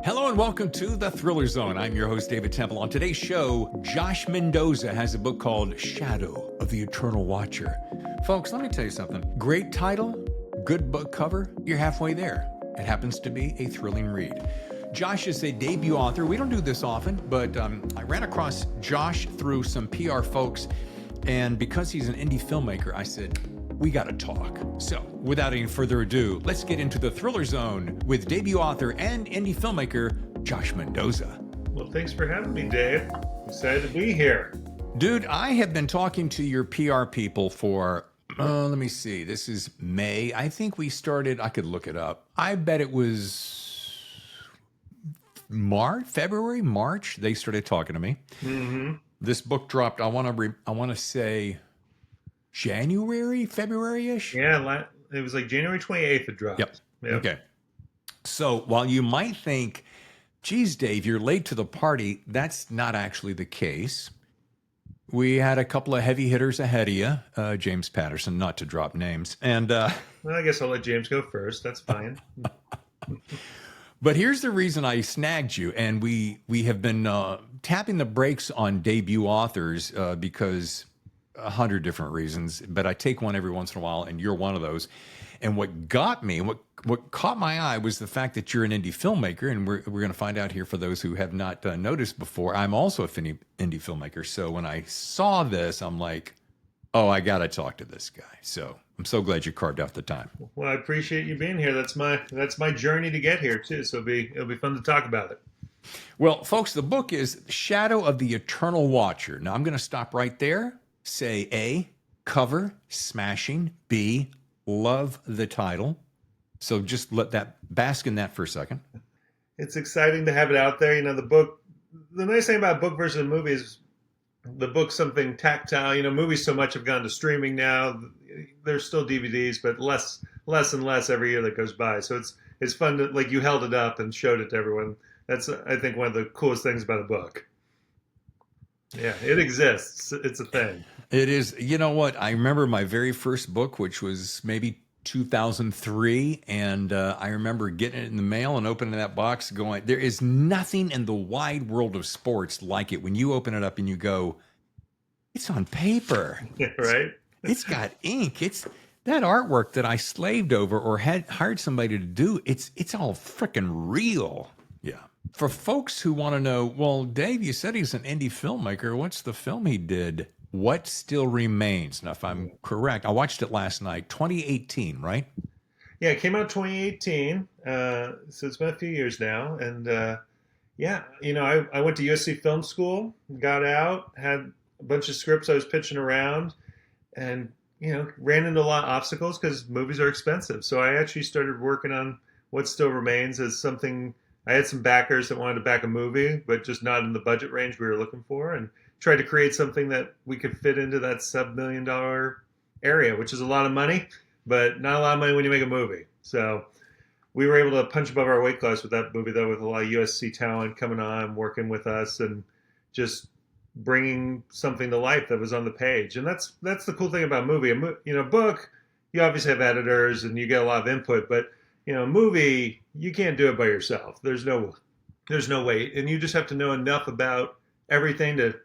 Hello and welcome to the Thriller Zone. I'm your host, David Temple. On today's show, Josh Mendoza has a book called Shadow of the Eternal Watcher. Folks, let me tell you something. Great title, good book cover, you're halfway there. It happens to be a thrilling read. Josh is a debut author. We don't do this often, but I ran across Josh through some PR folks, and because he's an indie filmmaker, I said, we got to talk. So, without any further ado, let's get into the Thriller Zone with debut author and indie filmmaker, Josh Mendoza. Well, thanks for having me, Dave. Excited to be here. Dude, I have been talking to your PR people for, let me see, this is May. I think we started, I could look it up. I bet it was February, March, they started talking to me. Mm-hmm. This book dropped, I want to say January, February-ish? Yeah, it was like January 28th it dropped. Yep. Okay. So while you might think, geez, Dave, you're late to the party, that's not actually the case. We had a couple of heavy hitters ahead of you, James Patterson, not to drop names. And well, I guess I'll let James go first. That's fine. But here's the reason I snagged you. And we have been tapping the brakes on debut authors because 100 different reasons, but I take one every once in a while, and you're one of those. And what got me, what caught my eye was the fact that you're an indie filmmaker, and we're going to find out here for those who have not noticed before. I'm also a indie filmmaker, so when I saw this, I'm like, oh, I got to talk to this guy. So I'm so glad you carved out the time. Well, I appreciate you being here. That's my journey to get here too. So it'll be fun to talk about it. Well, folks, the book is Shadow of the Eternal Watcher. Now I'm going to stop right there. Say A, cover, smashing. B, love the title. So just let that bask in that for a second. It's exciting to have it out there. You know, the nice thing about book versus a movie is the book's something tactile. You know, movies so much have gone to streaming now. There's still DVDs, but less and less every year that goes by. So it's fun to, like, you held it up and showed it to everyone. That's, I think, one of the coolest things about a book. Yeah, it exists. It's a thing. It is. You know what? I remember my very first book, which was maybe 2003. And I remember getting it in the mail and opening that box going, there is nothing in the wide world of sports like it. When you open it up and you go, it's on paper. Yeah, right? It's got ink. It's that artwork that I slaved over or had hired somebody to do. It's all freaking real. Yeah. For folks who want to know, well, Dave, you said he's an indie filmmaker. What's the film he did? What Still Remains? Now, if I'm correct, I watched it last night, 2018, right? Yeah, it came out 2018. So it's been a few years now. And yeah, you know, I went to USC Film School, got out, had a bunch of scripts I was pitching around, and, you know, ran into a lot of obstacles because movies are expensive. So I actually started working on What Still Remains as something. I had some backers that wanted to back a movie, but just not in the budget range we were looking for, and tried to create something that we could fit into that sub-$1 million area, which is a lot of money, but not a lot of money when you make a movie. So we were able to punch above our weight class with that movie, though, with a lot of USC talent coming on, working with us, and just bringing something to life that was on the page. And that's the cool thing about a movie. You know, a book, you obviously have editors and you get a lot of input, but you know, a movie, you can't do it by yourself. There's no way. And you just have to know enough about everything to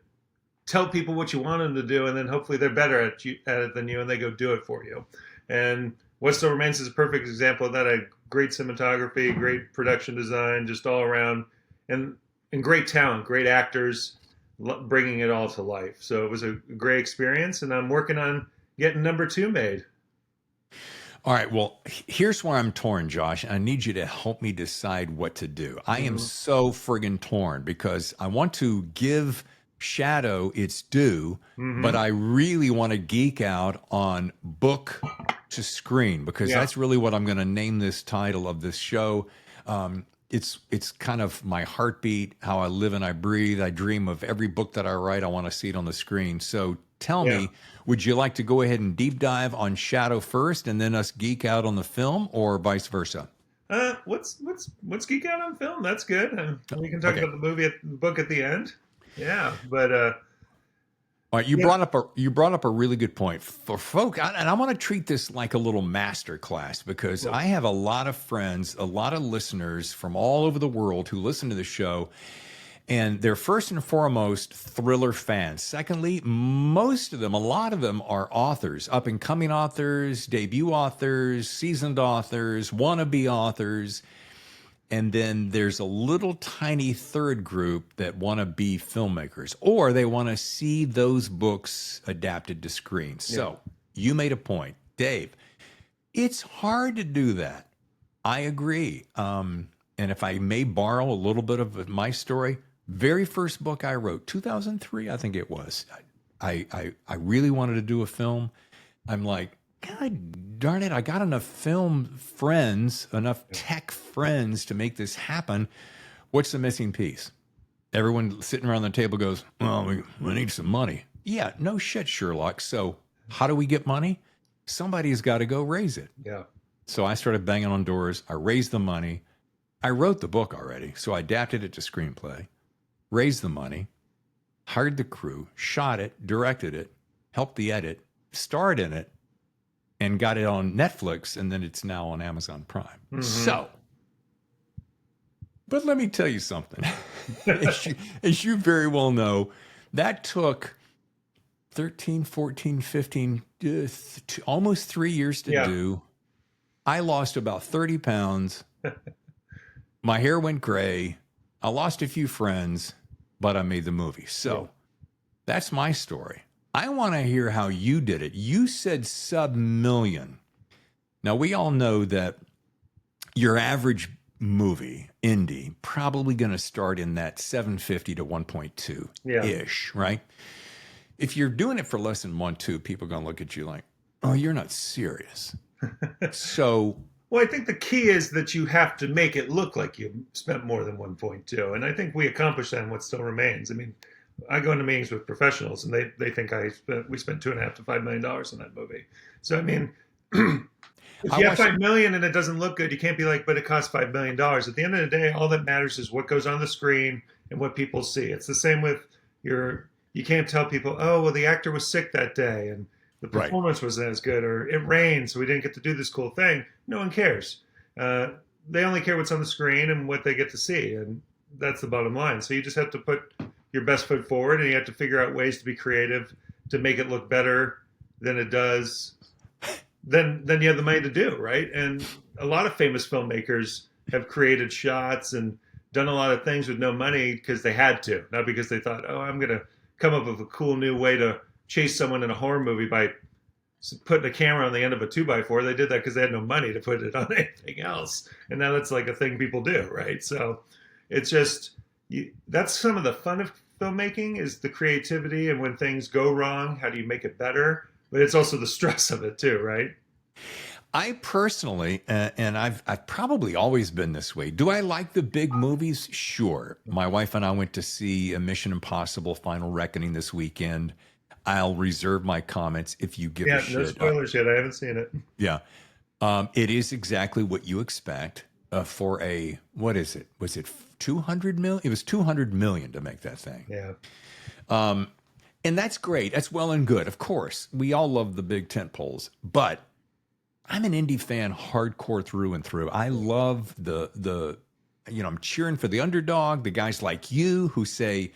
tell people what you want them to do, and then hopefully they're better at it than you, and they go do it for you. And What Still Remains is a perfect example of that. I had great cinematography, great production design, just all around, and great talent, great actors, bringing it all to life. So it was a great experience, and I'm working on getting number 2 made. All right. Well, here's where I'm torn, Josh. I need you to help me decide what to do. I am so friggin' torn because I want to give Shadow its due, but I really want to geek out on book to screen because that's really what I'm going to name this title of this show. It's kind of my heartbeat, how I live and I breathe. I dream of every book that I write. I want to see it on the screen. So tell me, would you like to go ahead and deep dive on Shadow first and then us geek out on the film, or vice versa? Let's geek out on film. That's good. We can talk about the book at the end. Yeah, but All right, you brought up a really good point for folk, and I want to treat this like a little master class because Well, I have a lot of friends, a lot of listeners from all over the world who listen to the show, and they're first and foremost thriller fans. Secondly, most of them, a lot of them are authors, up and coming authors, debut authors, seasoned authors, wannabe authors. And then there's a little tiny third group that want to be filmmakers or they want to see those books adapted to screen. yeah, So you made a point, Dave. It's hard to do that. I agree. And if I may borrow a little bit of my story, very first book I wrote, 2003, I think it was. I really wanted to do a film. I'm like, God darn it, I got enough film friends, enough tech friends to make this happen. What's the missing piece? Everyone sitting around the table goes, well, we need some money. Yeah, no shit, Sherlock. So how do we get money? Somebody's got to go raise it. yeah, So I started banging on doors. I raised the money. I wrote the book already. So I adapted it to screenplay, raised the money, hired the crew, shot it, directed it, helped the edit, starred in it, and got it on Netflix, and then it's now on Amazon Prime. hmm So, but let me tell you something. As you very well know, that took 13, 14, 15, almost 3 years to yeah, do. I lost about 30 pounds. My hair went gray. I lost a few friends, but I made the movie. yeah, So that's my story. I want to hear how you did it. You said sub-million. Now, we all know that your average movie, indie, probably going to start in that 750 to 1.2 yeah. ish, right? If you're doing it for less than 1.2, people are going to look at you like, oh, you're not serious. So, Well, I think the key is that you have to make it look like you spent more than 1.2, and I think we accomplished that in what still remains. I mean, I go into meetings with professionals, and they think we spent $2.5 to $5 million on that movie. So I mean, if I you have watched, 5 million and it doesn't look good, you can't be like, but it cost $5 million. At the end of the day, all that matters is what goes on the screen and what people see. It's the same with your. You can't tell people, oh, well, the actor was sick that day, and the right. performance wasn't as good, or it rained, so we didn't get to do this cool thing. No one cares. Uh, they only care what's on the screen and what they get to see, and that's the bottom line. So you just have to put your best foot forward, and you have to figure out ways to be creative to make it look better than it does than you have the money to do, right? And a lot of famous filmmakers have created shots and done a lot of things with no money because they had to, not because they thought, oh, I'm going to come up with a cool new way to chase someone in a horror movie by putting a camera on the end of a 2x4. They did that because they had no money to put it on anything else. And now that's like a thing people do, right? So it's just, that's some of the fun of filmmaking is the creativity. And when things go wrong, how do you make it better? But it's also the stress of it too, right? I personally, and I've probably always been this way. Do I like the big movies? Sure. My wife and I went to see a Mission Impossible: Final Reckoning this weekend. I'll reserve my comments if you give a Yeah, no shit. spoilers yet. I haven't seen it. Yeah, it is exactly what you expect for a what is it? Was it 200 million? It was 200 million to make that thing. Yeah. And that's great. That's well and good. Of course, we all love the big tent poles, but I'm an indie fan hardcore through and through. I love the I'm cheering for the underdog, the guys like you who say,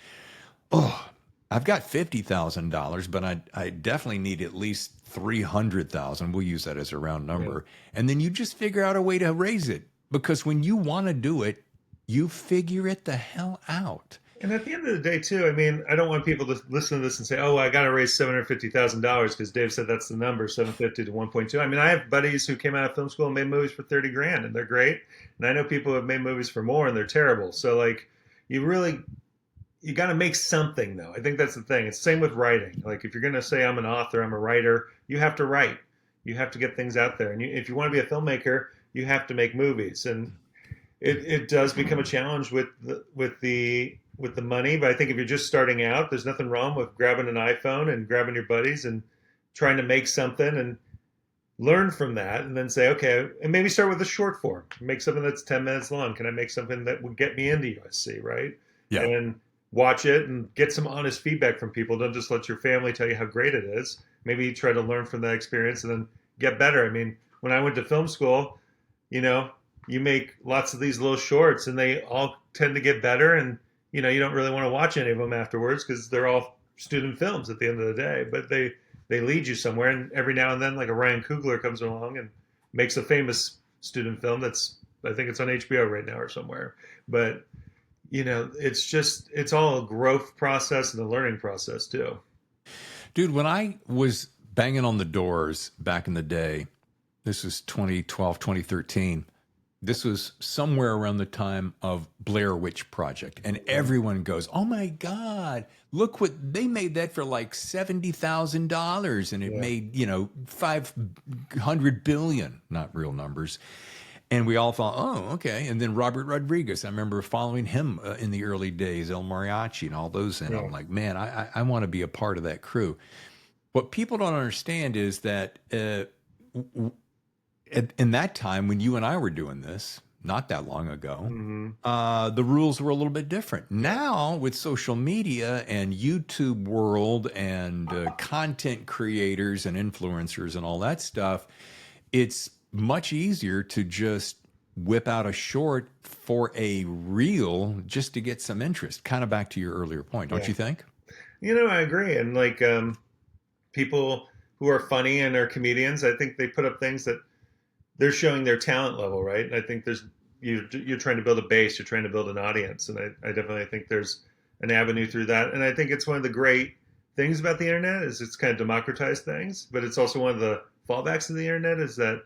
"Oh, I've got $50,000, but I definitely need at least 300,000." We'll use that as a round Yeah. number. And then you just figure out a way to raise it because when you want to do it, you figure it the hell out. And at the end of the day, too, I mean, I don't want people to listen to this and say, "Oh, I got to raise $750,000 because Dave said that's the number, 750 to 1.2." I mean, I have buddies who came out of film school and made movies for 30 grand, and they're great. And I know people who have made movies for more, and they're terrible. So, like, you got to make something, though. I think that's the thing. It's the same with writing. Like, if you're going to say I'm an author, I'm a writer, you have to write. You have to get things out there. And if you want to be a filmmaker, you have to make movies. And it does become a challenge with the money. But I think if you're just starting out, there's nothing wrong with grabbing an iPhone and grabbing your buddies and trying to make something and learn from that, and then say, okay, and maybe start with a short form. Make something that's 10 minutes long. Can I make something that would get me into USC, right? Yeah. And watch it and get some honest feedback from people. Don't just let your family tell you how great it is. Maybe try to learn from that experience and then get better. I mean, when I went to film school, you know, you make lots of these little shorts and they all tend to get better. And, you know, you don't really want to watch any of them afterwards because they're all student films at the end of the day, but they lead you somewhere. And every now and then, like a Ryan Coogler comes along and makes a famous student film that's, I think it's on HBO right now or somewhere. But, you know, it's all a growth process and a learning process too. Dude, when I was banging on the doors back in the day, this was 2012, 2013. This was somewhere around the time of Blair Witch Project. And everyone goes, oh my God, look what they made that for like $70,000 and it Yeah. made, you know, 500 billion, not real numbers. And we all thought, oh, okay. And then Robert Rodriguez, I remember following him in the early days, El Mariachi and all those. And Yeah. I'm like, man, I want to be a part of that crew. What people don't understand is that in that time when you and I were doing this, not that long ago, Mm-hmm. the rules were a little bit different. Now, with social media and YouTube world and content creators and influencers and all that stuff, it's much easier to just whip out a short for a reel just to get some interest. Kind of back to your earlier point, don't Yeah. you think? You know, I agree. And like people who are funny and are comedians, I think they put up things that they're showing their talent level, right? And I think you're trying to build a base, you're trying to build an audience, and I definitely think there's an avenue through that. And I think it's one of the great things about the internet is it's kind of democratized things, but it's also one of the fallbacks of the internet is that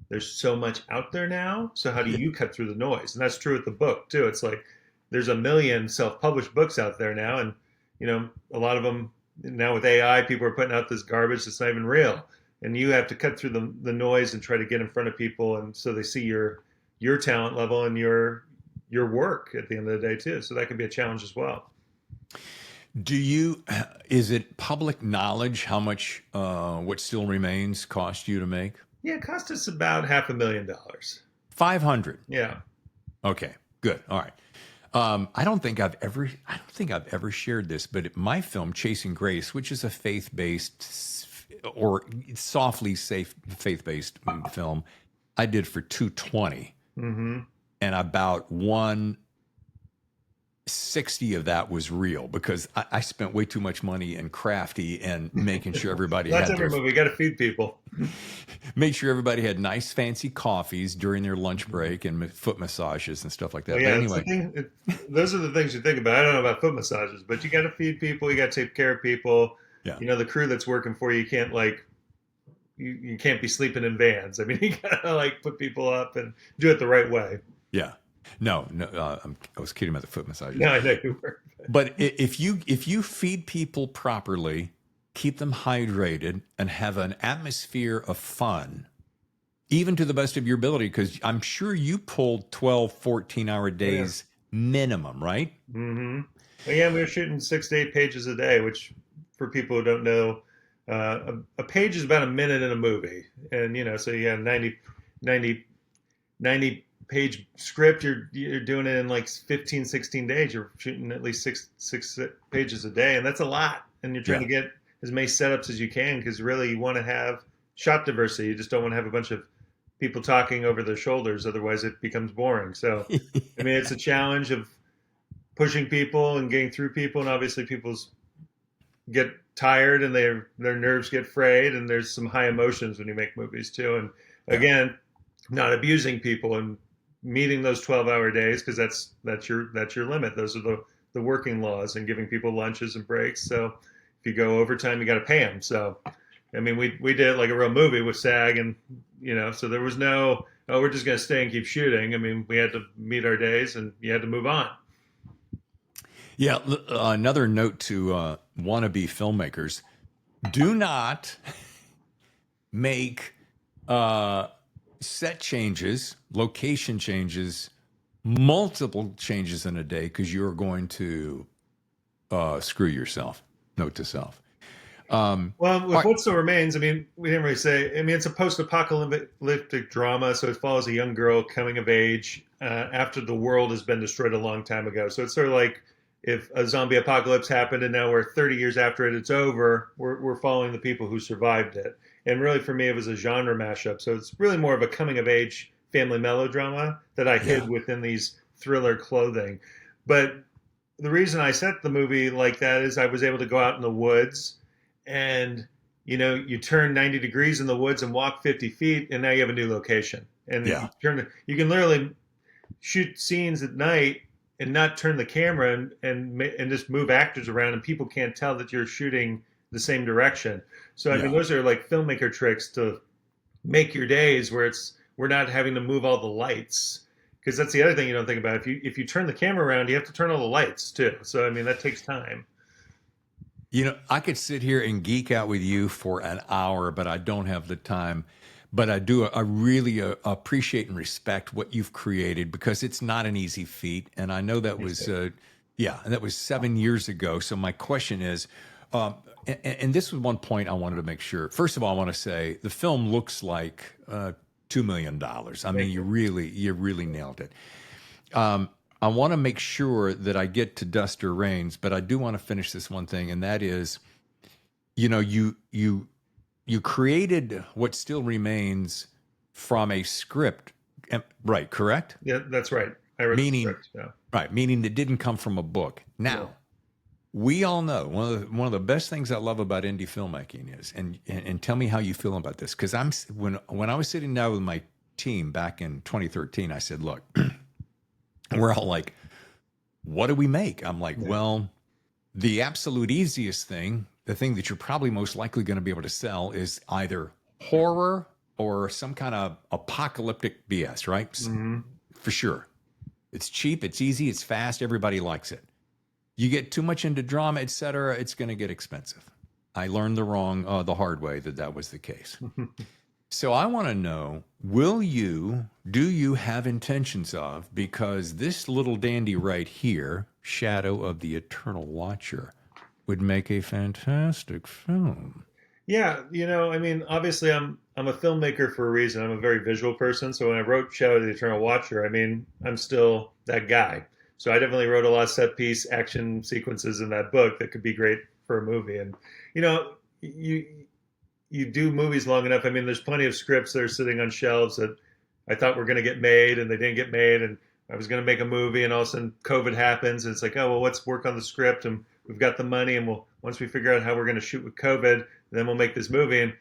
there's so much out there now. So how do Yeah. you cut through the noise? And that's true with the book too. It's like there's a million self-published books out there now, and you know a lot of them now with AI, people are putting out this garbage that's not even real, and you have to cut through the noise and try to get in front of people, and so they see your talent level and your work at the end of the day too. So that can be a challenge as well. Is it public knowledge how much what still remains cost you to make? Yeah, it cost us about $500,000. 500. Yeah. Okay, good. All right. I don't think I've ever shared this, but my film Chasing Grace, which is a faith-based or softly safe faith-based film, I did for 220, Mm-hmm. and about 160 of that was real because I spent way too much money in crafty and making sure everybody That's had every their movie. You got to feed people. make sure everybody had nice fancy coffees during their lunch break and foot massages and stuff like Well, that. But yeah, it's the anyway, thing. Those are the things you think about. I don't know about foot massages, but you got to feed people. You got to take care of people. yeah. You know, the crew that's working for you, you can't like you can't be sleeping in vans. I mean, you gotta like put people up and do it the right way. Yeah. No, no, I was kidding about the foot massages. No, I know you were. But if you feed people properly, keep them hydrated, and have an atmosphere of fun, even to the best of your ability, because I'm sure you pulled 12, 14-hour Oh, yeah. days minimum, right? Mm-hmm. Again, we were shooting 6 to 8 pages a day, which for people who don't know, a page is about a minute in a movie, and you know, so you have 90 page script. You're doing it in like 15, 16 days. You're shooting at least six pages a day, and that's a lot. And you're trying Yeah. to get as many setups as you can because really you want to have shot diversity. You just don't want to have a bunch of people talking over their shoulders, otherwise it becomes boring. So, I mean, it's a challenge of pushing people and getting through people, and obviously people's get tired and their nerves get frayed, and there's some high emotions when you make movies too. And Yeah. again, not abusing people and meeting those 12-hour days because that's your limit. Those are the working laws, and giving people lunches and breaks. So if you go overtime, you got to pay them. So I mean, we did it like a real movie with SAG, and you know, so there was no, oh, we're just going to stay and keep shooting. I mean, we had to meet our days, and you had to move on. Yeah. Another note to wannabe filmmakers: do not make set changes, location changes, multiple changes in a day because you're going to screw yourself. Note to self. Well, All with right. What Still Remains, I mean, we didn't really say. I mean, it's a post-apocalyptic drama, so it follows a young girl coming of age after the world has been destroyed a long time ago. So it's sort of like if a zombie apocalypse happened and now we're 30 years after it's over, we're following the people who survived it. And really, for me, it was a genre mashup. So it's really more of a coming of age family melodrama that I hid Yeah. within these thriller clothing. But the reason I set the movie like that is I was able to go out in the woods and you turn 90 degrees in the woods and walk 50 feet and now you have a new location. And Yeah. you can literally shoot scenes at night and not turn the camera and just move actors around and people can't tell that you're shooting the same direction. So I mean Yeah. those are like filmmaker tricks to make your days where we're not having to move all the lights, because that's the other thing you don't think about. If you turn the camera around, you have to turn all the lights too. So I mean that takes time. I could sit here and geek out with you for an hour, but I don't have the time. But I do, I really appreciate and respect what you've created because it's not an easy feat. And I know that Thanks, was, Dave. yeah, and that was 7 years ago. So my question is, and this was one point I wanted to make sure. First of all, I want to say the film looks like $2 million. I mean, Thank you. you really nailed it. I want to make sure that I get to Dust or Rains, but I do want to finish this one thing, and that is, you created what still remains from a script, right? Correct? Yeah, that's right. I wrote the Meaning, script. Yeah. right? Meaning it didn't come from a book. No. Now, we all know one of the best things I love about indie filmmaking is, and tell me how you feel about this, because when I was sitting down with my team back in 2013, I said, look, we're all like, what do we make? I'm like, Yeah. well, the absolute easiest thing, the thing that you're probably most likely going to be able to sell is either horror or some kind of apocalyptic BS, right? Hmm. For sure. It's cheap, it's easy, it's fast, everybody likes it. You get too much into drama, etc., it's going to get expensive. I learned the hard way that was the case. So I want to know, do you have intentions of, because this little dandy right here, Shadow of the Eternal Watcher, would make a fantastic film. Yeah, I mean, obviously, I'm a filmmaker for a reason. I'm a very visual person. So when I wrote Shadow of the Eternal Watcher, I mean, I'm still that guy. So I definitely wrote a lot of set piece action sequences in that book that could be great for a movie. And you know, you you do movies long enough. I mean, there's plenty of scripts that are sitting on shelves that I thought were going to get made and they didn't get made. And I was going to make a movie, and all of a sudden COVID happens, and it's like, oh well, let's work on the script, and we've got the money, and once we figure out how we're going to shoot with COVID, then we'll make this movie. And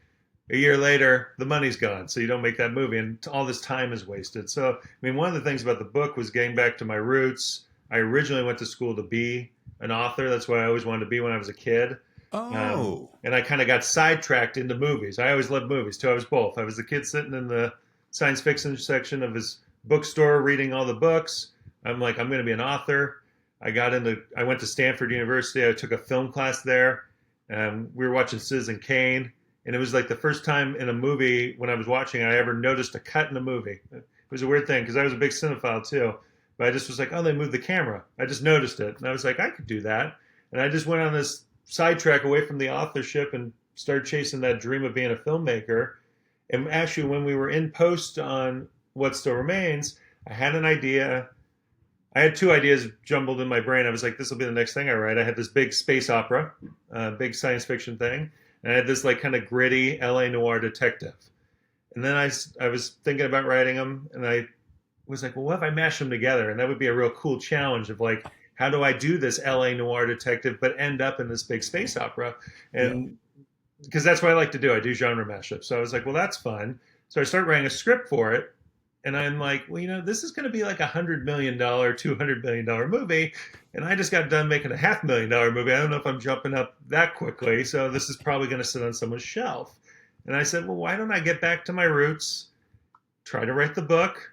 a year later, the money's gone, so you don't make that movie, and all this time is wasted. So, I mean, one of the things about the book was getting back to my roots. I originally went to school to be an author. That's what I always wanted to be when I was a kid. Oh, And I kind of got sidetracked into movies. I always loved movies too. I was both. I was the kid sitting in the science fiction section of his bookstore reading all the books. I'm like, I'm going to be an author. I went to Stanford University. I took a film class there. We were watching Citizen Kane. And it was like the first time in a movie when I was watching I ever noticed a cut in a movie. It was a weird thing because I was a big cinephile too. But I just was like, oh, they moved the camera. I just noticed it. And I was like, I could do that. And I just went on this sidetrack away from the authorship and started chasing that dream of being a filmmaker. And actually, when we were in post on What Still Remains, I had an idea. I had two ideas jumbled in my brain. I was like, this will be the next thing I write. I had this big space opera, big science fiction thing. And I had this like kind of gritty LA noir detective. And then I was thinking about writing them, and I was like, well, what if I mash them together? And that would be a real cool challenge of like, how do I do this LA noir detective but end up in this big space opera? yeah. And because that's what I like to do. I do genre mashups. So I was like, well, that's fun. So I started writing a script for it. And I'm like, well, this is going to be like $100 million, $200 million movie. And I just got done making a $500,000 movie. I don't know if I'm jumping up that quickly. So this is probably going to sit on someone's shelf. And I said, well, why don't I get back to my roots, try to write the book,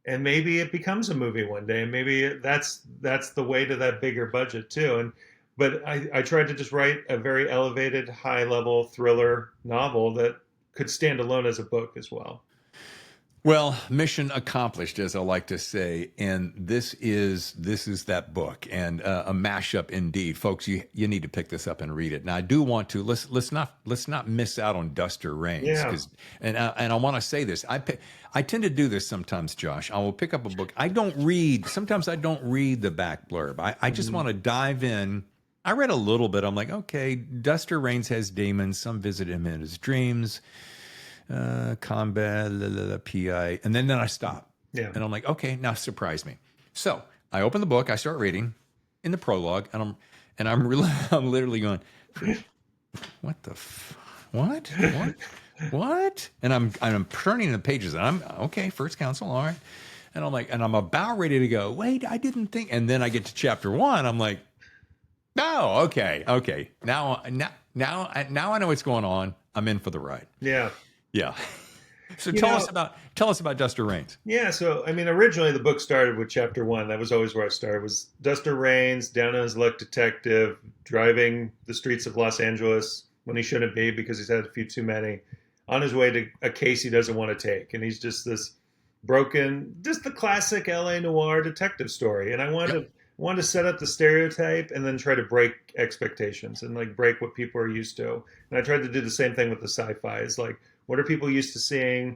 and maybe it becomes a movie one day. And maybe that's the way to that bigger budget too. But I tried to just write a very elevated, high level thriller novel that could stand alone as a book as well. Well, mission accomplished, as I like to say, and this is that book, and a mashup indeed, folks. You need to pick this up and read it. Now, I do want to let's not miss out on Duster Reigns Yeah. because and I want to say this. I tend to do this sometimes, Josh. I will pick up a book. I don't read. Sometimes I don't read the back blurb. I just Mhm. want to dive in. I read a little bit. I'm like, okay, Duster Reigns has demons. Some visit him in his dreams. Combat, PI, and then I stop, Yeah. and I'm like, okay, now surprise me. So I open the book, I start reading in the prologue, and I'm really, I'm literally going, what the, what? And I'm turning the pages, and I'm okay. First council, all right, and I'm like, and I'm about ready to go. Wait, I didn't think, and then I get to chapter one. I'm like, oh, okay. Now I know what's going on. I'm in for the ride. Yeah. Yeah. So You tell know, us about Duster Reigns. yeah, so I mean, originally the book started with chapter one. That was always where I started. Was Duster Raines down on his luck detective driving the streets of Los Angeles when he shouldn't be because he's had a few too many, on his way to a case he doesn't want to take, and he's just this broken, just the classic L.A. noir detective story. And I Yep. wanted to set up the stereotype and then try to break expectations and like break what people are used to. And I tried to do the same thing with the sci-fi. Is like, what are people used to seeing?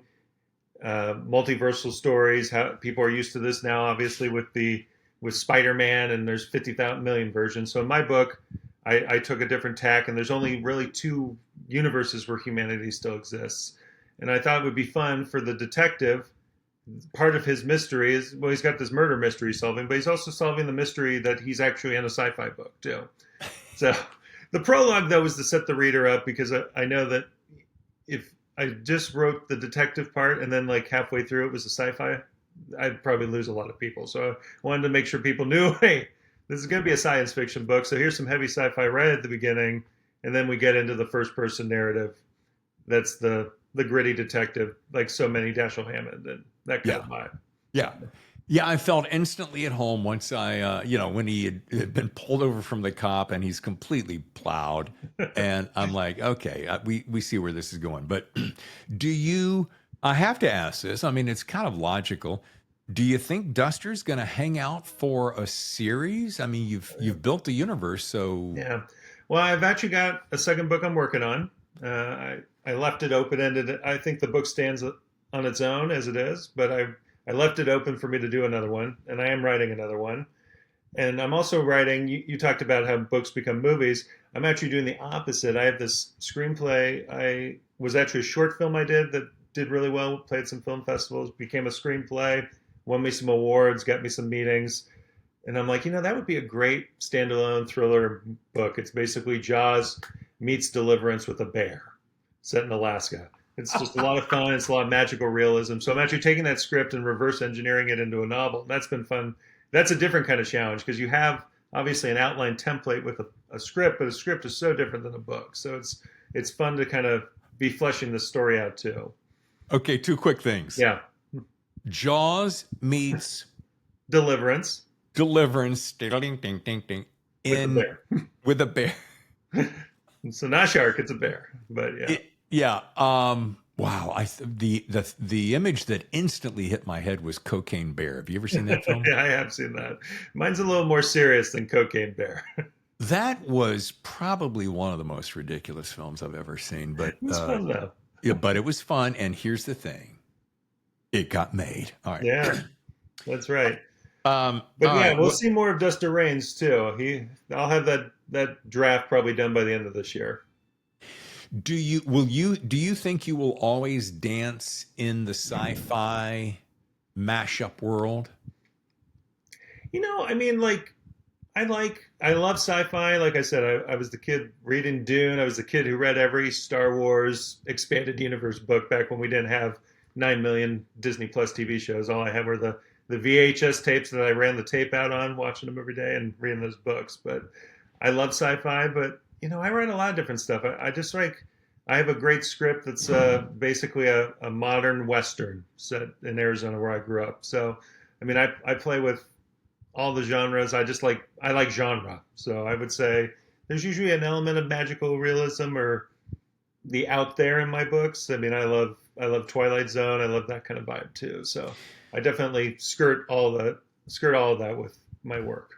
Multiversal stories. How people are used to this now, obviously with Spider-Man, and there's 50,000,000 versions. So in my book, I took a different tack, and there's only really two universes where humanity still exists. And I thought it would be fun for the detective. Part of his mystery is, well, he's got this murder mystery solving, but he's also solving the mystery that he's actually in a sci-fi book too. So the prologue, though, was to set the reader up because I know that if I just wrote the detective part and then like halfway through it was a sci-fi, I'd probably lose a lot of people. So I wanted to make sure people knew, hey, this is going to be a science fiction book. So here's some heavy sci-fi right at the beginning, and then we get into the first-person narrative. That's the gritty detective, like so many Dashiell Hammond and that kind Yeah. of vibe. Yeah. Yeah. I felt instantly at home once when he had been pulled over from the cop and he's completely plowed. And I'm like, okay, we see where this is going. But I have to ask this. I mean, it's kind of logical. Do you think Duster's going to hang out for a series? I mean, you've built the universe, so Yeah. Well, I've actually got a second book I'm working on. I left it open ended. I think the book stands on its own as it is, but I left it open for me to do another one, and I am writing another one. And I'm also writing. You talked about how books become movies. I'm actually doing the opposite. I have this screenplay. I was actually a short film I did that did really well. Played some film festivals. Became a screenplay. Won me some awards. Got me some meetings. And I'm like, that would be a great standalone thriller book. It's basically Jaws meets Deliverance with a bear set in Alaska. It's just a lot of fun. It's a lot of magical realism. So I'm actually taking that script and reverse engineering it into a novel. That's been fun. That's a different kind of challenge because you have obviously an outline template with a script, but a script is so different than a book. So it's fun to kind of be fleshing the story out too. okay, two quick things. Yeah. Jaws meets Deliverance Deliverance, ding, ding, ding, ding, with the in bear. with a bear. So not shark, it's a bear. But yeah. Yeah. Wow. The image that instantly hit my head was Cocaine Bear. Have you ever seen that film? Yeah, I have seen that. Mine's a little more serious than Cocaine Bear. That was probably one of the most ridiculous films I've ever seen. But It's fun though. yeah, but it was fun. And here's the thing: it got made. All right. Yeah, that's right. All But yeah, right. we'll see more of Duster Raines too. I'll have that draft probably done by the end of this year. Do you think you will always dance in the sci-fi mashup world? I mean, I love sci-fi. Like I said, I was the kid reading Dune. I was the kid who read every Star Wars expanded universe book back when we didn't have 9 million Disney Plus TV shows. All I had were the VHS tapes that I ran the tape out on, watching them every day and reading those books. But I love sci-fi. But I write a lot of different stuff. I just like. I have a great script that's basically a modern Western set in Arizona where I grew up. So, I mean, I play with all the genres. I like genre. So I would say there's usually an element of magical realism or the out there in my books. I mean, I love Twilight Zone. I love that kind of vibe too. So I definitely skirt all of that with my work.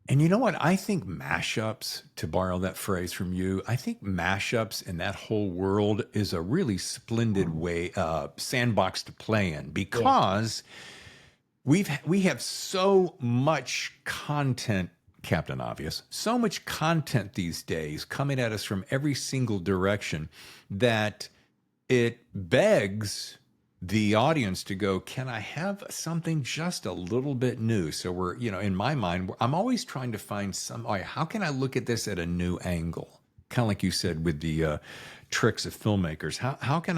And you know what? I think mashups, to borrow that phrase from you, I think mashups and that whole world is a really splendid way, sandbox to play in Yeah. because we have so much content, Captain Obvious, so much content these days coming at us from every single direction that it begs the audience to go, can I have something just a little bit new? So we're, in my mind, I'm always trying to find all right, how can I look at this at a new angle? Kind of like you said with the tricks of filmmakers. How can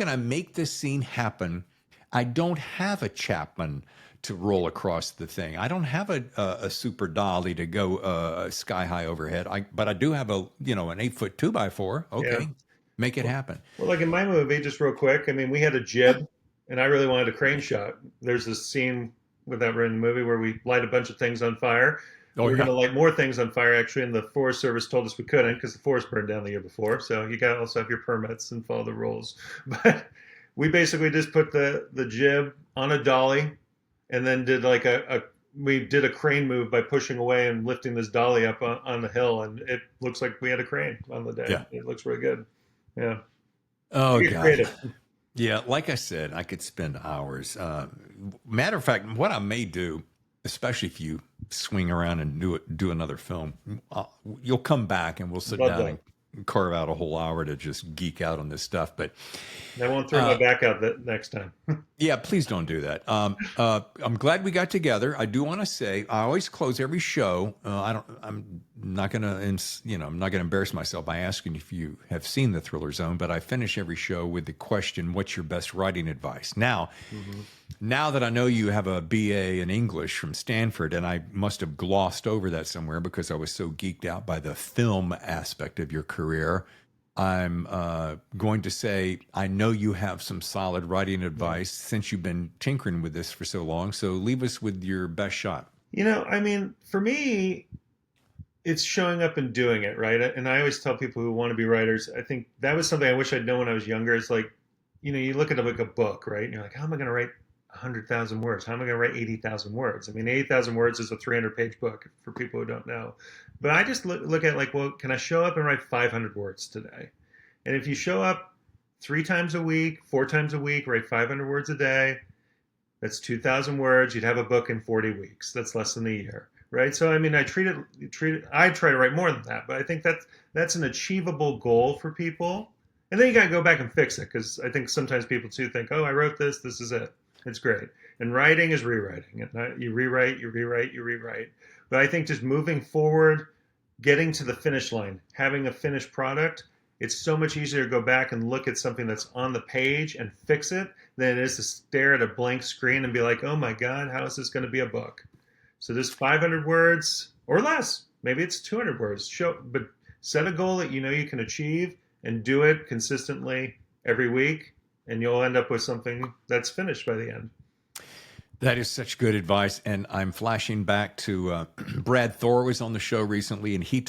I make this scene happen? I don't have a Chapman to roll across the thing. I don't have a super dolly to go sky high overhead. But I do have an 8 foot 2x4. Yeah. Okay, make it happen. Well, like in my movie, just real quick, I mean, we had a Yeah. jib, and I really wanted a crane shot. There's this scene with that in the movie where we light a bunch of things on fire. Oh We were going yeah. to light more things on fire, actually, and the Forest Service told us we couldn't because the forest burned down the year before. So you got to also have your permits and follow the rules. But we basically just put the jib on a dolly, and then did like we did a crane move by pushing away and lifting this dolly up on the hill, and it looks like we had a crane on the day. Yeah. It looks really good. Yeah. Oh You get God. creative. Yeah, like I said, I could spend hours. Matter of fact, what I may do, especially if you swing around and do another film, you'll come back and we'll sit Love down that. and carve out a whole hour to just geek out on this stuff. But I won't throw my uh, back out that next time. yeah, please don't do that. I'm glad we got together. I do want to say I always close every show. I'm not gonna, I'm not gonna embarrass myself by asking if you have seen the Thriller Zone, but I finish every show with the question, "What's your best writing advice?" Mm-hmm. Now that I know you have a BA in English from Stanford, and I must have glossed over that somewhere because I was so geeked out by the film aspect of your career. I'm going to say, I know you have some solid writing advice since you've been tinkering with this for so long. So leave us with your best shot. I mean, for me, it's showing up and doing it, right? And I always tell people who want to be writers, I think that was something I wish I'd known when I was younger. It's like, you look at like a book, right? And you're like, how am I going to write 100,000 words? How am I going to write 80,000 words? I mean, 80,000 words is a 300-page book for people who don't know. But I just look at like, well, can I show up and write 500 words today? And if you show up 3 times a week, 4 times a week, write 500 words a day, that's 2,000 words. You'd have a book in 40 weeks. That's less than a year, right? So I mean, I try to write more than that, but I think that's an achievable goal for people. And then you got to go back and fix it because I think sometimes people too think, oh, I wrote this. This is it. It's great. And writing is rewriting. You rewrite, you rewrite, you rewrite. But I think just moving forward, getting to the finish line, having a finished product, it's so much easier to go back and look at something that's on the page and fix it than it is to stare at a blank screen and be like, oh my God, how is this going to be a book? So this 500 words or less, maybe it's 200 words. But set a goal that you know you can achieve and do it consistently every week, and you'll end up with something that's finished by the end. That is such good advice, and I'm flashing back to Brad Thor was on the show recently, and he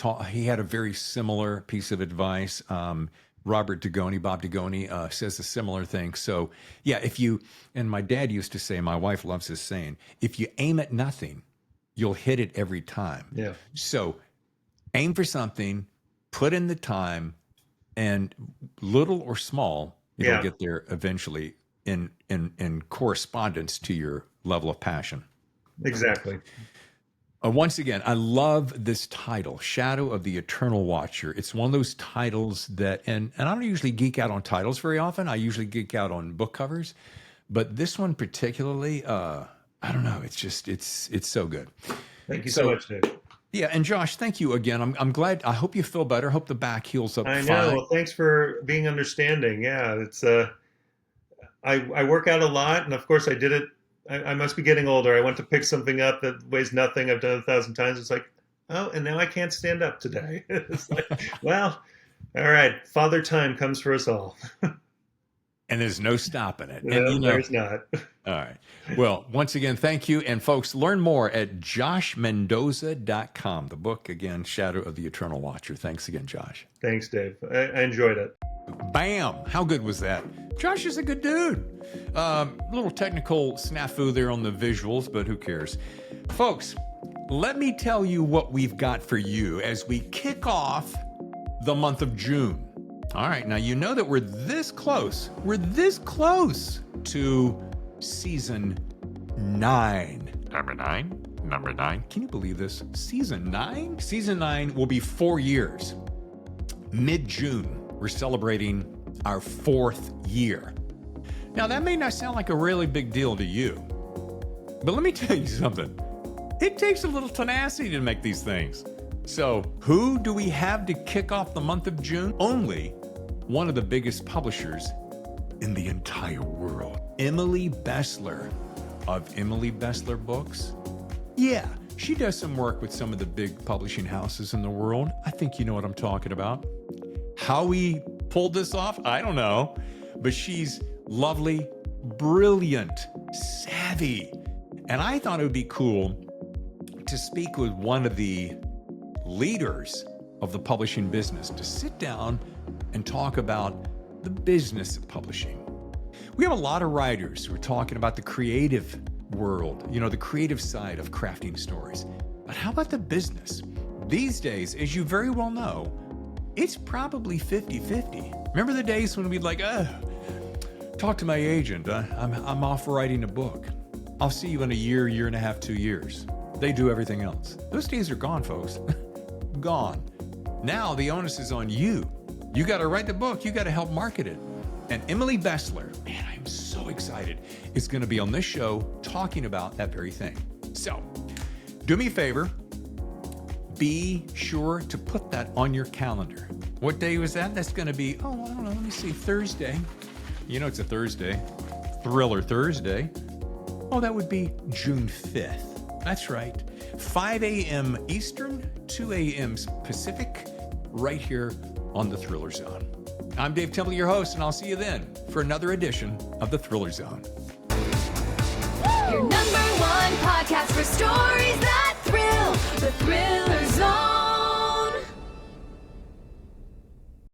had a very similar piece of advice. Bob Dugoni, says a similar thing. So yeah, and my dad used to say, my wife loves this saying, if you aim at nothing, you'll hit it every time. Yeah. So aim for something, put in the time, and little or small, it'll Yeah. get there eventually in correspondence to your level of passion. Exactly. Once again, I love this title, Shadow of the Eternal Watcher. It's one of those titles that, and I don't usually geek out on titles very often. I usually geek out on book covers, but this one particularly, I don't know. It's so good. Thank you so So much, Dave. yeah, and Josh, thank you again. I'm glad. I hope you feel better. I hope the back heals up I know. fine. Well, thanks for being understanding. Yeah, it's I work out a lot, and of course I did it. I must be getting older. I went to pick something up that weighs nothing. I've done it 1,000 times. It's like, oh, and now I can't stand up today. It's like, well, all right, Father Time comes for us all. And there's no stopping it. And No, there's not. all right. Well, once again, thank you. And folks, learn more at joshmendoza.com. The book, again, Shadow of the Eternal Watcher. Thanks again, Josh. Thanks, Dave. I enjoyed it. Bam! How good was that? Josh is a good dude. Little technical snafu there on the visuals, but who cares? Folks, let me tell you what we've got for you as we kick off the month of June. All right, now you know that we're this close. We're this close to season 9. Number 9. Can you believe this? Season 9? Season 9 will be 4 years. Mid-June, we're celebrating our 4th year. Now, that may not sound like a really big deal to you, but let me tell you something. It takes a little tenacity to make these things. So, who do we have to kick off the month of June? Only one of the biggest publishers in the entire world. Emily Bessler of Emily Bessler Books. Yeah, she does some work with some of the big publishing houses in the world. I think you know what I'm talking about. How we pulled this off, I don't know. But she's lovely, brilliant, savvy. And I thought it would be cool to speak with one of the leaders of the publishing business, to sit down and talk about the business of publishing. We have a lot of writers who are talking about the creative world, the creative side of crafting stories. But how about the business? These days, as you very well know, it's probably 50-50. Remember the days when we'd like, talk to my agent. I'm off writing a book. I'll see you in a year, year and a half, 2 years. They do everything else. Those days are gone, folks. Gone. Now the onus is on you. You got to write the book. You got to help market it. And Emily Bessler, man, I'm so excited, is going to be on this show talking about that very thing. So, do me a favor. Be sure to put that on your calendar. What day was that? That's going to be, I don't know, let me see, Thursday. It's a Thursday. Thriller Thursday. Oh, that would be June 5th. That's right. 5 a.m. Eastern, 2 a.m. Pacific, right here on the Thriller Zone. I'm Dave Temple, your host, and I'll see you then for another edition of the Thriller Zone. Your number one podcast for stories that thrill, the Thriller Zone.